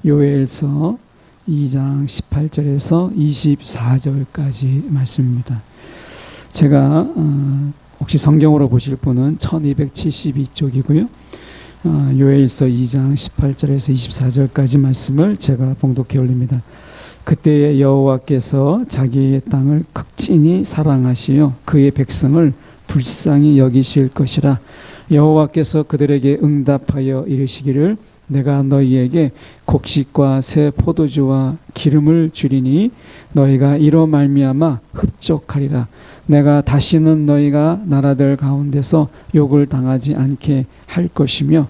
요엘서 2장 18절에서 24절까지 말씀입니다. 제가 혹시 성경으로 보실 분은 1272쪽이고요. 요엘서 2장 18절에서 24절까지 말씀을 제가 봉독해 올립니다. 그때에 여호와께서 자기의 땅을 극진히 사랑하시어 그의 백성을 불쌍히 여기실 것이라. 여호와께서 그들에게 응답하여 이르시기를 내가 너희에게 곡식과 새 포도주와 기름을 주리니 너희가 이로 말미암아 흡족하리라. 내가 다시는 너희가 나라들 가운데서 욕을 당하지 않게 할 것이며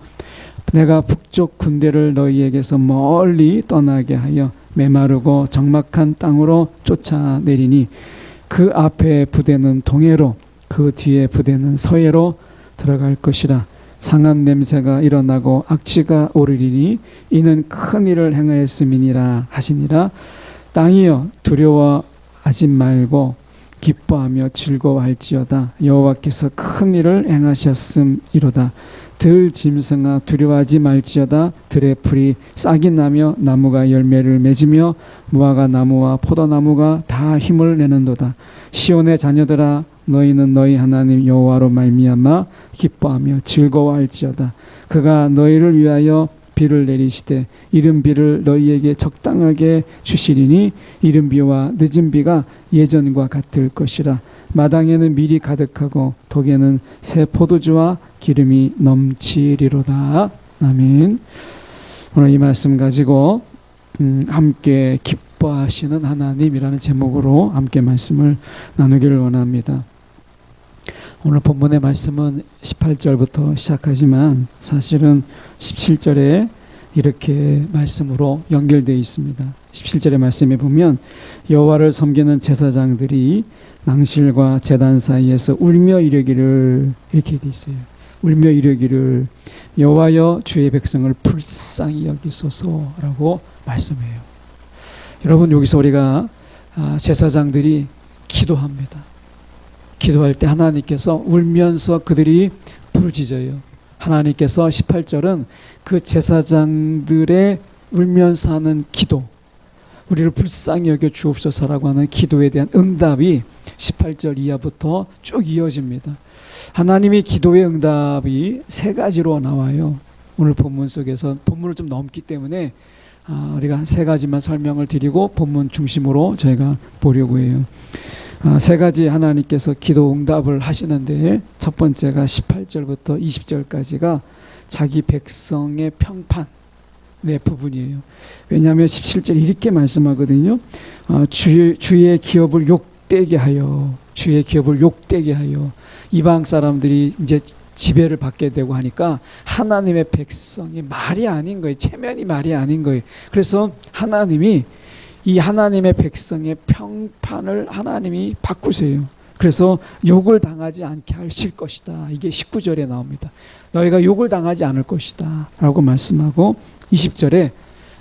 내가 북쪽 군대를 너희에게서 멀리 떠나게 하여 메마르고 적막한 땅으로 쫓아내리니 그 앞에 부대는 동해로 그 뒤에 부대는 서해로 들어갈 것이라. 상한 냄새가 일어나고 악취가 오르리니 이는 큰 일을 행하였음이니라 하시니라. 땅이여 두려워하지 말고 기뻐하며 즐거워할지어다. 여호와께서 큰 일을 행하셨음이로다. 들 짐승아 두려워하지 말지어다. 들의 풀이 싹이 나며 나무가 열매를 맺으며 무화과 나무와 포도나무가 다 힘을 내는도다. 시온의 자녀들아 너희는 너희 하나님 여호와로 말미암아 기뻐하며 즐거워할지어다. 그가 너희를 위하여 비를 내리시되 이른 비를 너희에게 적당하게 주시리니 이른 비와 늦은 비가 예전과 같을 것이라. 마당에는 밀이 가득하고 독에는 새 포도주와 기름이 넘치리로다. 아멘. 오늘 이 말씀 가지고 함께 기뻐하시는 하나님이라는 제목으로 함께 말씀을 나누기를 원합니다. 오늘 본문의 말씀은 18절부터 시작하지만 사실은 17절에 이렇게 말씀으로 연결되어 있습니다. 17절의 말씀에 보면 여호와를 섬기는 제사장들이 낭실과 제단 사이에서 울며 이르기를, 이렇게 되어 있어요. 울며 이르기를 여호와여 주의 백성을 불쌍히 여기소서라고 말씀해요. 여러분, 여기서 우리가 제사장들이 기도합니다. 기도할 때 하나님께서 울면서 그들이 부르짖어요. 하나님께서 18절은 그 제사장들의 울면서 하는 기도, 우리를 불쌍히 여겨 주옵소서라고 하는 기도에 대한 응답이 18절 이하부터 쭉 이어집니다. 하나님이 기도의 응답이 세 가지로 나와요. 오늘 본문 속에서 본문을 좀 넘기 때문에 우리가 한 세 가지만 설명을 드리고 본문 중심으로 저희가 보려고 해요. 세 가지 하나님께서 기도 응답을 하시는데 첫 번째가 18절부터 20절까지가 자기 백성의 평판의 부분이에요. 왜냐하면 17절에 이렇게 말씀하거든요. 주의 기업을 욕되게 하여, 주의 기업을 욕되게 하여. 이방 사람들이 이제 지배를 받게 되고 하니까 하나님의 백성이 말이 아닌 거예요. 체면이 말이 아닌 거예요. 그래서 하나님이 이 하나님의 백성의 평판을 하나님이 바꾸세요. 그래서 욕을 당하지 않게 하실 것이다. 이게 19절에 나옵니다. 너희가 욕을 당하지 않을 것이다 라고 말씀하고 20절에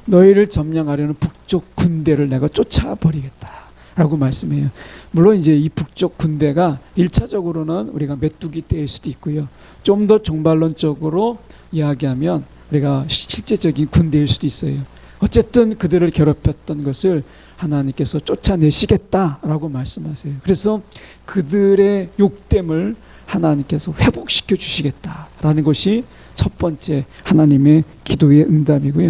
너희를 점령하려는 북쪽 군대를 내가 쫓아버리겠다 라고 말씀해요. 물론 이제 이 북쪽 군대가 1차적으로는 우리가 메뚜기 떼일 수도 있고요. 좀 더 종말론적으로 이야기하면 우리가 실제적인 군대일 수도 있어요. 어쨌든 그들을 괴롭혔던 것을 하나님께서 쫓아내시겠다라고 말씀하세요. 그래서 그들의 욕됨을 하나님께서 회복시켜 주시겠다라는 것이 첫 번째 하나님의 기도의 응답이고요.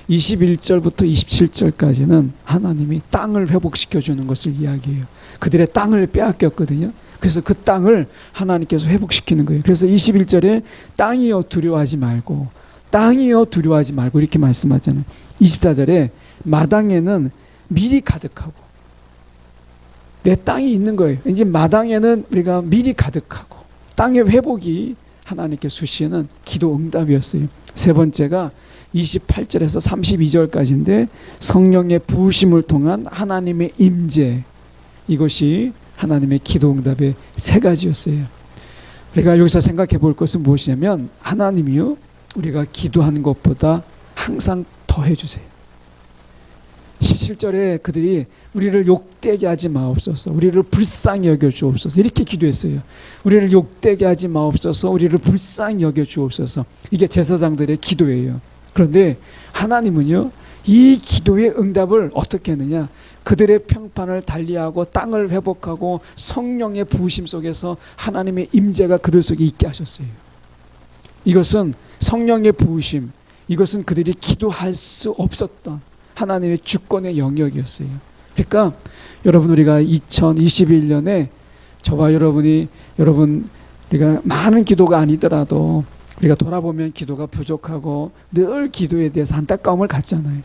21절부터 27절까지는 하나님이 땅을 회복시켜 주는 것을 이야기해요. 그들의 땅을 빼앗겼거든요. 그래서 그 땅을 하나님께서 회복시키는 거예요. 그래서 21절에 땅이여 두려워하지 말고, 땅이여 두려워하지 말고 이렇게 말씀하잖아요. 24절에 마당에는 밀이 가득하고, 내 땅이 있는 거예요. 이제 마당에는 우리가 밀이 가득하고 땅의 회복이 하나님께 주시는 기도 응답이었어요. 세 번째가 28절에서 32절까지인데 성령의 부으심을 통한 하나님의 임재, 이것이 하나님의 기도 응답의 세 가지였어요. 우리가 여기서 생각해 볼 것은 무엇이냐면 하나님이요, 우리가 기도하는 것보다 항상 더 해주세요. 17절에 그들이 우리를 욕되게 하지 마옵소서, 우리를 불쌍히 여겨 주옵소서, 이렇게 기도했어요. 우리를 욕되게 하지 마옵소서, 우리를 불쌍히 여겨 주옵소서. 이게 제사장들의 기도예요. 그런데 하나님은요, 이 기도의 응답을 어떻게 했느냐? 그들의 평판을 달리하고 땅을 회복하고 성령의 부으심 속에서 하나님의 임재가 그들 속에 있게 하셨어요. 이것은 성령의 부으심, 이것은 그들이 기도할 수 없었던 하나님의 주권의 영역이었어요. 그러니까 여러분, 우리가 2021년에 저와 우리가 많은 기도가 아니더라도 우리가 돌아보면 기도가 부족하고 늘 기도에 대해서 안타까움을 갖잖아요.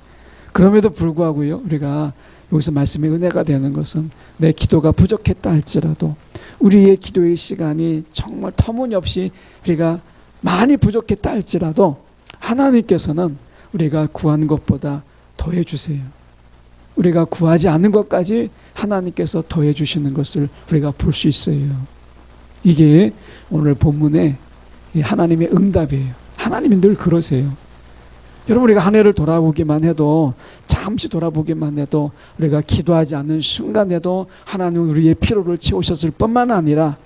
그럼에도 불구하고요, 우리가 여기서 말씀의 은혜가 되는 것은 내 기도가 부족했다 할지라도 우리의 기도의 시간이 정말 터무니없이 우리가 많이 부족했다 할지라도 하나님께서는 우리가 구한 것보다 더해 주세요. 우리가 구하지 않는 것까지 하나님께서 더해 주시는 것을 우리가 볼 수 있어요. 이게 오늘 본문의 하나님의 응답이에요. 하나님이 늘 그러세요. 여러분, 우리가 한 해를 돌아보기만 해도, 잠시 돌아보기만 해도 우리가 기도하지 않는 순간에도 하나님은 우리의 피로를 채우셨을 뿐만 아니라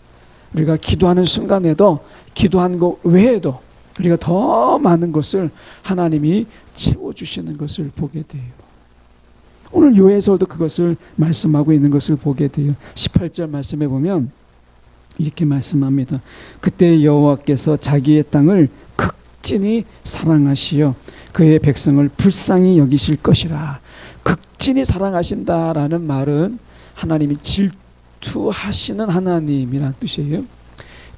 우리가 기도하는 순간에도 기도한 것 외에도 우리가 더 많은 것을 하나님이 채워주시는 것을 보게 돼요. 오늘 요에서도 그것을 말씀하고 있는 것을 보게 돼요. 18절 말씀해 보면 이렇게 말씀합니다. 그때 여호와께서 자기의 땅을 극진히 사랑하시어 그의 백성을 불쌍히 여기실 것이라. 극진히 사랑하신다라는 말은 하나님이 질투하시는 하나님이라는 뜻이에요.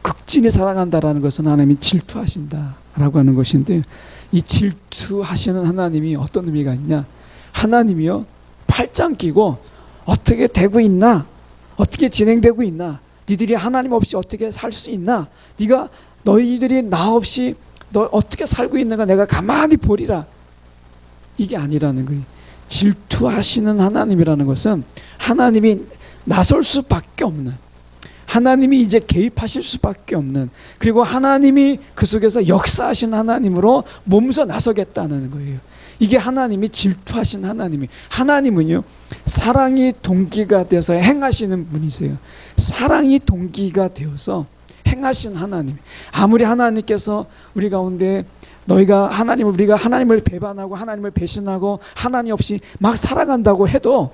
극진히 사랑한다라는 것은 하나님이 질투하신다라고 하는 것인데, 이 질투하시는 하나님이 어떤 의미가 있냐? 하나님이요, 팔짱 끼고 어떻게 되고 있나? 어떻게 진행되고 있나? 니들이 하나님 없이 어떻게 살 수 있나? 너희들이 나 없이 너 어떻게 살고 있는가 내가 가만히 보리라. 이게 아니라는 거예요. 질투하시는 하나님이라는 것은 하나님이 나설 수밖에 없는, 하나님이 이제 개입하실 수밖에 없는, 그리고 하나님이 그 속에서 역사하신 하나님으로 몸서 나서겠다는 거예요. 이게 하나님이 질투하신 하나님이. 하나님은요, 사랑이 동기가 돼서 행하시는 분이세요. 사랑이 동기가 되어서 행하신 하나님. 아무리 하나님께서 우리 가운데 우리가 하나님을 배반하고 하나님을 배신하고 하나님 없이 막 살아간다고 해도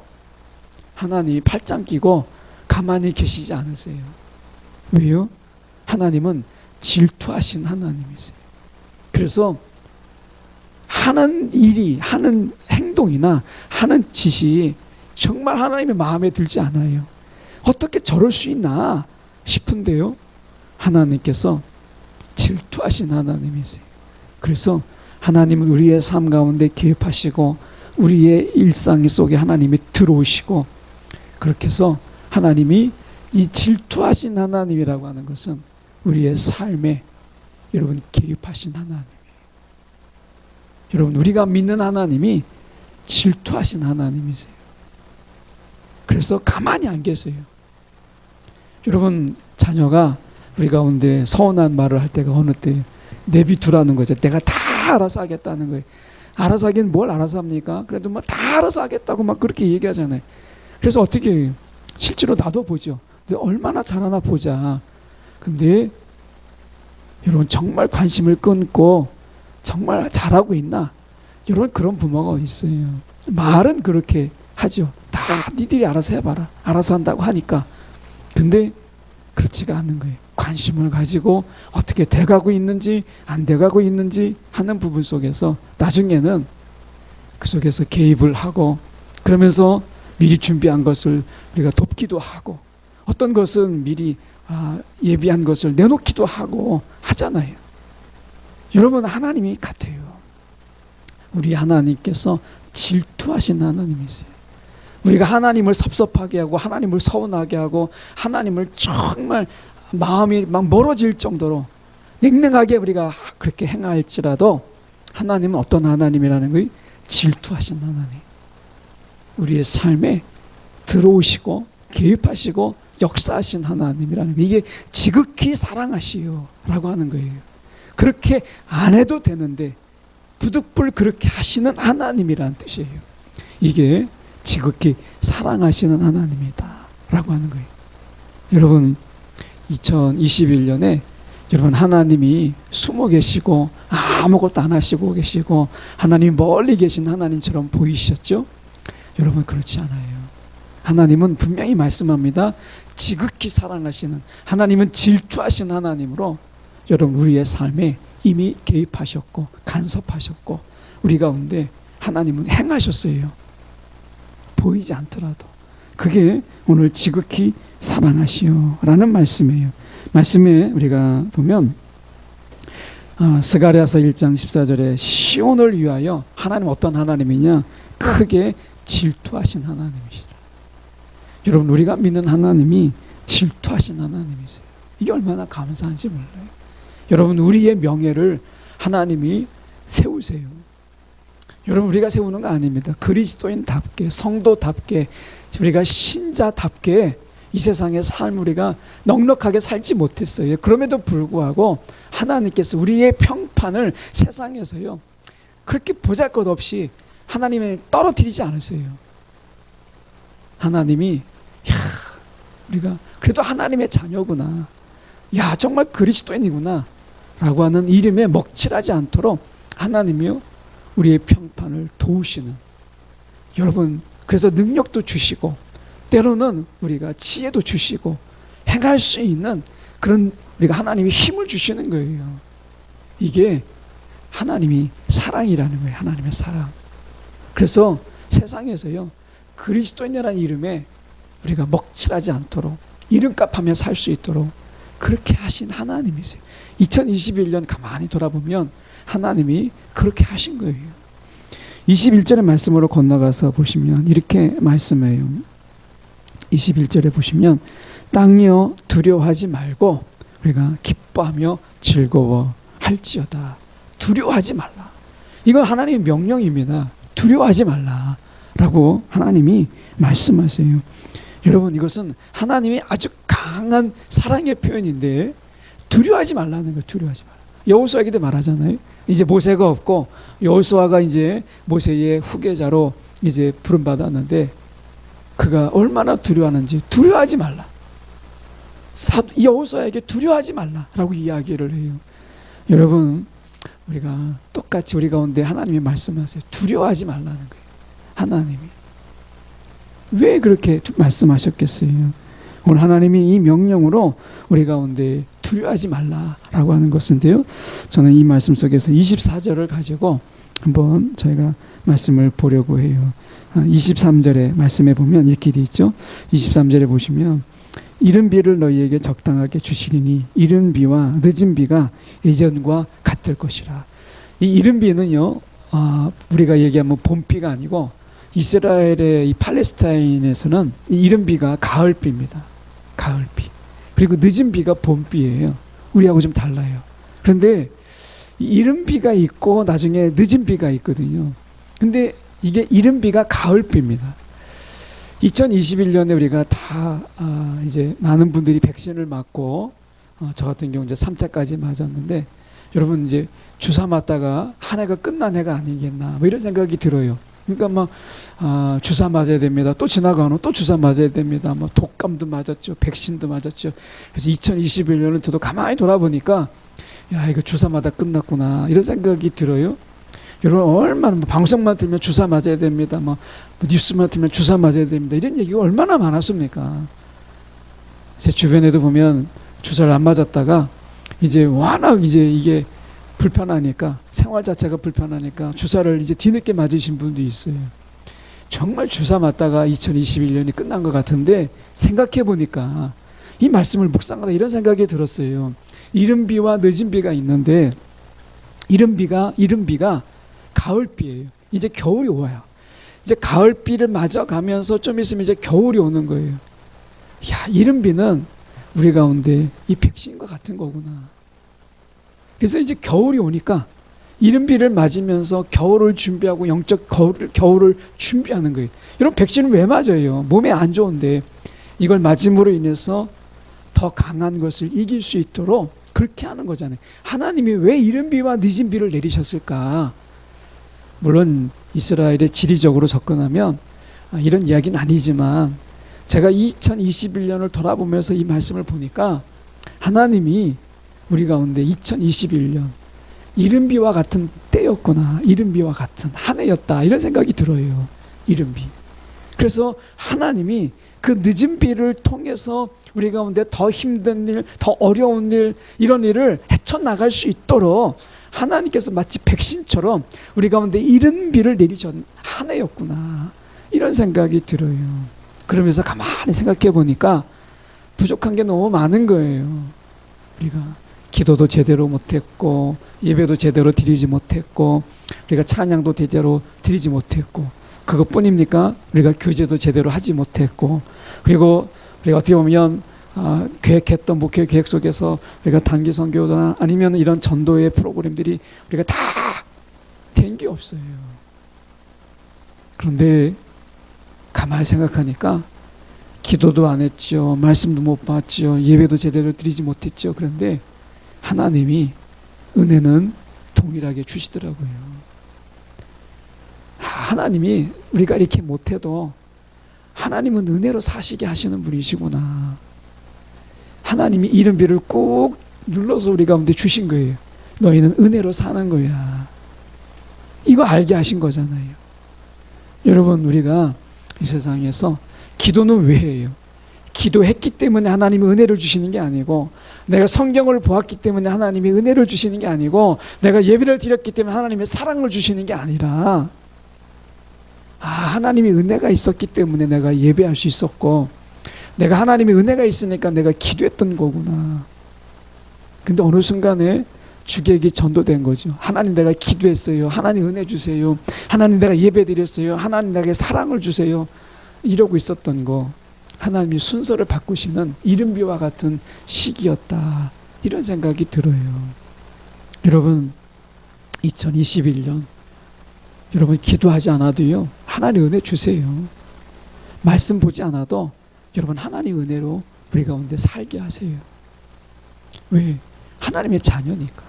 하나님이 팔짱 끼고 가만히 계시지 않으세요. 왜요? 하나님은 질투하신 하나님이세요. 그래서 하는 일이, 하는 행동이나 하는 짓이 정말 하나님의 마음에 들지 않아요. 어떻게 저럴 수 있나 싶은데요, 하나님께서 질투하신 하나님이세요. 그래서 하나님은 우리의 삶 가운데 개입하시고 우리의 일상 속에 하나님이 들어오시고, 그렇게 해서 하나님이 이 질투하신 하나님이라고 하는 것은 우리의 삶에 여러분 개입하신 하나님이에요. 여러분, 우리가 믿는 하나님이 질투하신 하나님이세요. 그래서 가만히 안 계세요. 여러분, 자녀가 우리 가운데 서운한 말을 할 때가 어느 때 내비두라는 거죠. 내가 다 알아서 하겠다는 거예요. 알아서 하긴 뭘 알아서 합니까? 그래도 막 다 알아서 하겠다고 막 그렇게 얘기하잖아요. 그래서 어떻게 해요? 실제로 나도 보죠. 근데 얼마나 잘하나 보자. 근데 여러분, 정말 관심을 끊고 정말 잘하고 있나? 여러분, 그런 부모가 어디 있어요? 말은 그렇게 하죠. 다 니들이 알아서 해봐라. 알아서 한다고 하니까. 근데 그렇지가 않은 거예요. 관심을 가지고 어떻게 돼가고 있는지 안 돼가고 있는지 하는 부분 속에서 나중에는 그 속에서 개입을 하고, 그러면서 미리 준비한 것을 우리가 돕기도 하고, 어떤 것은 미리 예비한 것을 내놓기도 하고 하잖아요. 여러분, 하나님이 같아요. 우리 하나님께서 질투하신 하나님이세요. 우리가 하나님을 섭섭하게 하고 하나님을 서운하게 하고 하나님을 정말 마음이 막 멀어질 정도로 냉랭하게 우리가 그렇게 행할지라도 하나님은 어떤 하나님이라는 거예요? 질투하신 하나님. 우리의 삶에 들어오시고 개입하시고 역사하신 하나님이라는 거예요. 이게 지극히 사랑하시오 라고 하는 거예요. 그렇게 안 해도 되는데 부득불 그렇게 하시는 하나님이라는 뜻이에요. 이게 지극히 사랑하시는 하나님이다 라고 하는 거예요. 여러분, 2021년에 여러분, 하나님이 숨어 계시고 아무것도 안 하시고 계시고 하나님이 멀리 계신 하나님처럼 보이셨죠? 여러분, 그렇지 않아요. 하나님은 분명히 말씀합니다. 지극히 사랑하시는, 하나님은 질투하신 하나님으로 여러분 우리의 삶에 이미 개입하셨고 간섭하셨고 우리 가운데 하나님은 행하셨어요. 보이지 않더라도. 그게 오늘 지극히 사랑하시오 라는 말씀이에요. 말씀에 우리가 보면 스가랴서 1장 14절에 시온을 위하여 하나님 어떤 하나님이냐? 크게 질투하신 하나님이시라. 여러분, 우리가 믿는 하나님이 질투하신 하나님이세요. 이게 얼마나 감사한지 몰라요. 여러분, 우리의 명예를 하나님이 세우세요. 여러분, 우리가 세우는 거 아닙니다. 그리스도인답게, 성도답게, 우리가 신자답게 이 세상의 삶 우리가 넉넉하게 살지 못했어요. 그럼에도 불구하고 하나님께서 우리의 평판을 세상에서요 그렇게 보잘것없이 하나님이 떨어뜨리지 않으세요. 하나님이 우리가 그래도 하나님의 자녀구나, 야 정말 그리스도인이구나 라고 하는 이름에 먹칠하지 않도록 하나님이요 우리의 평판을 도우시는, 여러분 그래서 능력도 주시고 때로는 우리가 지혜도 주시고 행할 수 있는 그런 우리가 하나님이 힘을 주시는 거예요. 이게 하나님이 사랑이라는 거예요. 하나님의 사랑. 그래서 세상에서요 그리스도인이라는 이름에 우리가 먹칠하지 않도록 이름값하며 살 수 있도록 그렇게 하신 하나님이세요. 2021년 가만히 돌아보면 하나님이 그렇게 하신 거예요. 21절의 말씀으로 건너가서 보시면 이렇게 말씀해요. 21절에 보시면 땅이여 두려워하지 말고 우리가 기뻐하며 즐거워할지어다. 두려워하지 말라. 이건 하나님의 명령입니다. 두려워하지 말라라고 하나님이 말씀하세요. 여러분, 이것은 하나님이 아주 강한 사랑의 표현인데 두려워하지 말라는 거예요. 두려워하지 말라. 여호수아에게도 말하잖아요. 이제 모세가 없고 여호수아가 이제 모세의 후계자로 이제 부름받았는데 그가 얼마나 두려워하는지, 두려워하지 말라. 여호수아에게 두려워하지 말라라고 이야기를 해요. 여러분, 우리가 똑같이 우리 가운데 하나님이 말씀하세요. 두려워하지 말라는 거예요. 하나님이 왜 그렇게 말씀하셨겠어요? 오늘 하나님이 이 명령으로 우리 가운데 두려워하지 말라라고 하는 것인데요, 저는 이 말씀 속에서 24절을 가지고 한번 저희가 말씀을 보려고 해요. 23절의 말씀에 보면 이렇게 되어 있죠. 23절에 보시면 이른 비를 너희에게 적당하게 주시리니 이른 비와 늦은 비가 예전과 같을 것이라. 이 이른 비는요 우리가 얘기하면 봄비가 아니고 이스라엘의 이 팔레스타인에서는 이 이른 비가 가을비입니다. 가을비. 그리고 늦은 비가 봄비예요. 우리하고 좀 달라요. 그런데 이른 비가 있고 나중에 늦은 비가 있거든요. 근데 이게 이른 비가 가을비입니다. 2021년에 우리가 다 이제 많은 분들이 백신을 맞고 저 같은 경우 이제 3차까지 맞았는데 여러분 이제 주사 맞다가 한 해가 끝난 해가 아니겠나 뭐 이런 생각이 들어요. 그러니까 막 주사 맞아야 됩니다. 또 지나가는 또 주사 맞아야 됩니다. 뭐 독감도 맞았죠. 백신도 맞았죠. 그래서 2021년을 저도 가만히 돌아보니까 야 이거 주사마다 끝났구나 이런 생각이 들어요. 여러분 얼마나 방송만 들면 주사 맞아야 됩니다. 뭐 뉴스만 들면 주사 맞아야 됩니다. 이런 얘기가 얼마나 많았습니까? 제 주변에도 보면 주사를 안 맞았다가 이제 워낙 이제 이게 불편하니까 생활 자체가 불편하니까 주사를 이제 뒤늦게 맞으신 분도 있어요. 정말 주사 맞다가 2021년이 끝난 것 같은데 생각해 보니까 이 말씀을 묵상하다 이런 생각이 들었어요. 이른 비와 늦은 비가 있는데 이른 비가 가을비예요. 이제 겨울이 와요. 이제 가을비를 맞아가면서 좀 있으면 이제 겨울이 오는 거예요. 야, 이른 비는 우리 가운데 이 백신과 같은 거구나. 그래서 이제 겨울이 오니까 이른 비를 맞으면서 겨울을 준비하고 영적 겨울을 준비하는 거예요. 여러분 백신은 왜 맞아요? 몸에 안 좋은데 이걸 맞음으로 인해서 더 강한 것을 이길 수 있도록 그렇게 하는 거잖아요. 하나님이 왜 이른 비와 늦은 비를 내리셨을까? 물론 이스라엘에 지리적으로 접근하면 이런 이야기는 아니지만 제가 2021년을 돌아보면서 이 말씀을 보니까 하나님이 우리 가운데 2021년 이른비와 같은 때였구나. 이른비와 같은 한 해였다. 이런 생각이 들어요. 이른비. 그래서 하나님이 그 늦은 비를 통해서 우리 가운데 더 힘든 일, 더 어려운 일, 이런 일을 헤쳐나갈 수 있도록 하나님께서 마치 백신처럼 우리 가운데 이른 비를 내리신 한 해였구나. 이런 생각이 들어요. 그러면서 가만히 생각해 보니까 부족한 게 너무 많은 거예요. 우리가 기도도 제대로 못했고, 예배도 제대로 드리지 못했고, 우리가 찬양도 제대로 드리지 못했고, 그것뿐입니까? 우리가 교제도 제대로 하지 못했고, 그리고 우리가 어떻게 보면 계획했던 목회 계획 속에서 우리가 단기 선교나 아니면 이런 전도의 프로그램들이 우리가 다 된 게 없어요. 그런데 가만히 생각하니까 기도도 안 했죠. 말씀도 못 봤죠. 예배도 제대로 드리지 못했죠. 그런데 하나님이 은혜는 동일하게 주시더라고요. 하나님이 우리가 이렇게 못해도 하나님은 은혜로 사시게 하시는 분이시구나. 하나님이 이른비를 꼭 눌러서 우리 가운데 주신 거예요. 너희는 은혜로 사는 거야. 이거 알게 하신 거잖아요. 여러분, 우리가 이 세상에서 기도는 왜 해요? 기도했기 때문에 하나님이 은혜를 주시는 게 아니고, 내가 성경을 보았기 때문에 하나님이 은혜를 주시는 게 아니고, 내가 예배를 드렸기 때문에 하나님의 사랑을 주시는 게 아니라, 하나님이 은혜가 있었기 때문에 내가 예배할 수 있었고, 내가 하나님의 은혜가 있으니까 내가 기도했던 거구나. 근데 어느 순간에 주객이 전도된 거죠. 하나님, 내가 기도했어요. 하나님 은혜 주세요. 하나님, 내가 예배 드렸어요. 하나님, 내게 사랑을 주세요. 이러고 있었던 거, 하나님이 순서를 바꾸시는 이른비와 같은 시기였다. 이런 생각이 들어요. 여러분, 2021년 여러분 기도하지 않아도요, 하나님 은혜 주세요. 말씀 보지 않아도 여러분 하나님 은혜로 우리 가운데 살게 하세요. 왜? 하나님의 자녀니까.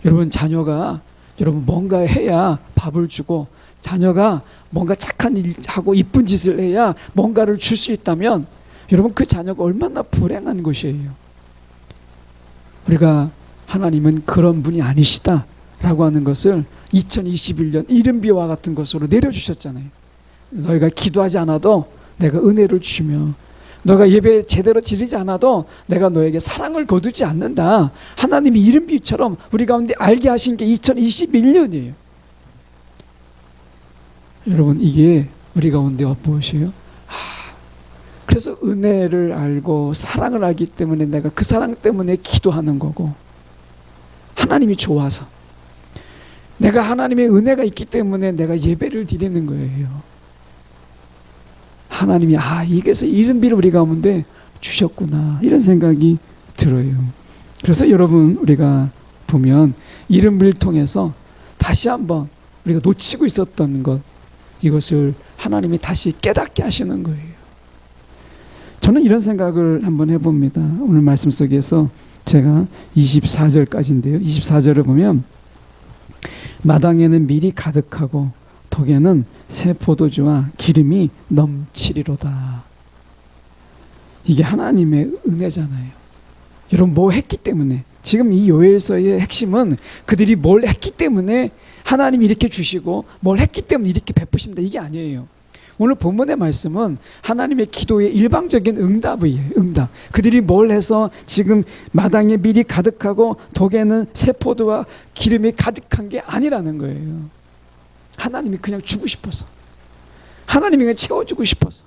여러분, 자녀가 여러분 뭔가 해야 밥을 주고, 자녀가 뭔가 착한 일 하고 이쁜 짓을 해야 뭔가를 줄 수 있다면, 여러분 그 자녀가 얼마나 불행한 것이에요. 우리가 하나님은 그런 분이 아니시다 라고 하는 것을 2021년 이른비와 같은 것으로 내려주셨잖아요. 너희가 기도하지 않아도 내가 은혜를 주며, 너가 예배 제대로 드리지 않아도 내가 너에게 사랑을 거두지 않는다. 하나님이 이른비처럼 우리 가운데 알게 하신 게 2021년이에요. 여러분, 이게 우리 가운데 무엇이에요? 그래서 은혜를 알고 사랑을 알기 때문에 내가 그 사랑 때문에 기도하는 거고, 하나님이 좋아서, 내가 하나님의 은혜가 있기 때문에 내가 예배를 드리는 거예요. 하나님이 이게서 이른비를 우리 가운데 주셨구나, 이런 생각이 들어요. 그래서 여러분, 우리가 보면 이른비를 통해서 다시 한번 우리가 놓치고 있었던 것, 이것을 하나님이 다시 깨닫게 하시는 거예요. 저는 이런 생각을 한번 해봅니다. 오늘 말씀 속에서 제가 24절까지인데요. 24절을 보면, 마당에는 밀이 가득하고 덕에는 새 포도주와 기름이 넘치리로다. 이게 하나님의 은혜잖아요. 여러분, 뭐 했기 때문에, 지금 이 요엘서의 핵심은 그들이 뭘 했기 때문에 하나님이 이렇게 주시고, 뭘 했기 때문에 이렇게 베푸신다, 이게 아니에요. 오늘 본문의 말씀은 하나님의 기도의 일방적인 응답이에요. 응답. 그들이 뭘 해서 지금 마당에 밀이 가득하고 덕에는 새 포도와 기름이 가득한 게 아니라는 거예요. 하나님이 그냥 주고 싶어서, 하나님이 그냥 채워주고 싶어서.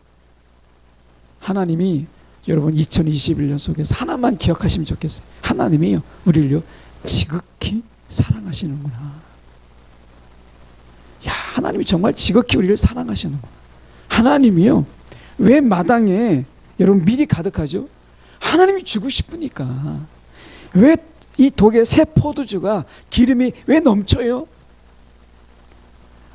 하나님이 여러분 2021년 속에서 하나만 기억하시면 좋겠어요. 하나님이요, 우리를요 지극히 사랑하시는구나. 야, 하나님이 정말 지극히 우리를 사랑하시는구나. 하나님이요, 왜 마당에 여러분 밀이 가득하죠? 하나님이 주고 싶으니까. 왜 이 독의 새 포도주가 기름이 왜 넘쳐요?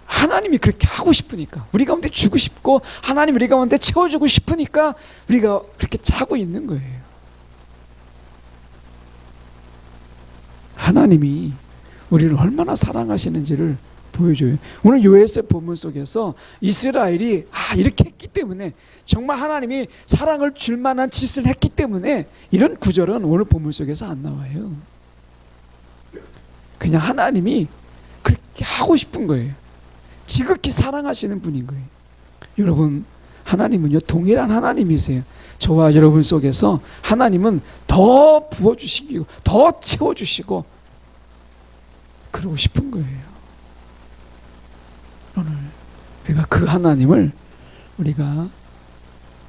하나님이 그렇게 하고 싶으니까, 우리 가운데 주고 싶고 하나님 우리 가운데 채워주고 싶으니까 우리가 그렇게 차고 있는 거예요. 하나님이 우리를 얼마나 사랑하시는지를 보여줘요. 오늘 요에스의 본문 속에서 이스라엘이 이렇게 했기 때문에, 정말 하나님이 사랑을 줄 만한 짓을 했기 때문에, 이런 구절은 오늘 본문 속에서 안 나와요. 그냥 하나님이 그렇게 하고 싶은 거예요. 지극히 사랑하시는 분인 거예요. 여러분, 하나님은요 동일한 하나님이세요. 저와 여러분 속에서 하나님은 더 부어주시고 더 채워주시고 그러고 싶은 거예요. 오늘 우리가 그 하나님을 우리가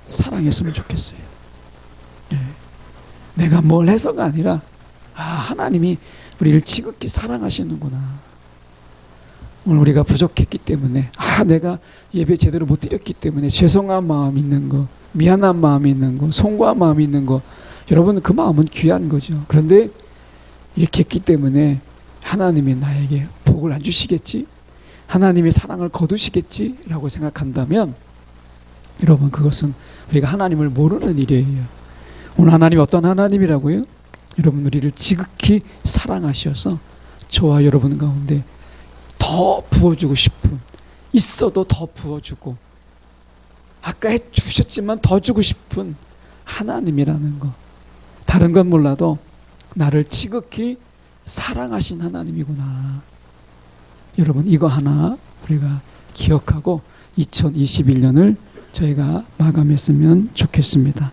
사랑했으면 좋겠어요. 내가 뭘 해서가 아니라 하나님이 우리를 지극히 사랑하시는구나. 오늘 우리가 부족했기 때문에, 내가 예배 제대로 못 드렸기 때문에 죄송한 마음이 있는 거, 미안한 마음이 있는 거, 송구한 마음이 있는 거, 여러분 그 마음은 귀한 거죠. 그런데 이렇게 했기 때문에 하나님이 나에게 복을 안 주시겠지? 하나님이 사랑을 거두시겠지? 라고 생각한다면 여러분 그것은 우리가 하나님을 모르는 일이에요. 오늘 하나님이 어떤 하나님이라고요? 여러분 우리를 지극히 사랑하셔서 저와 여러분 가운데 더 부어주고 싶은, 있어도 더 부어주고, 아까 해주셨지만 더 주고 싶은 하나님이라는 거. 다른 건 몰라도 나를 지극히 사랑하신 하나님이구나. 여러분 이거 하나 우리가 기억하고 2021년을 저희가 마감했으면 좋겠습니다.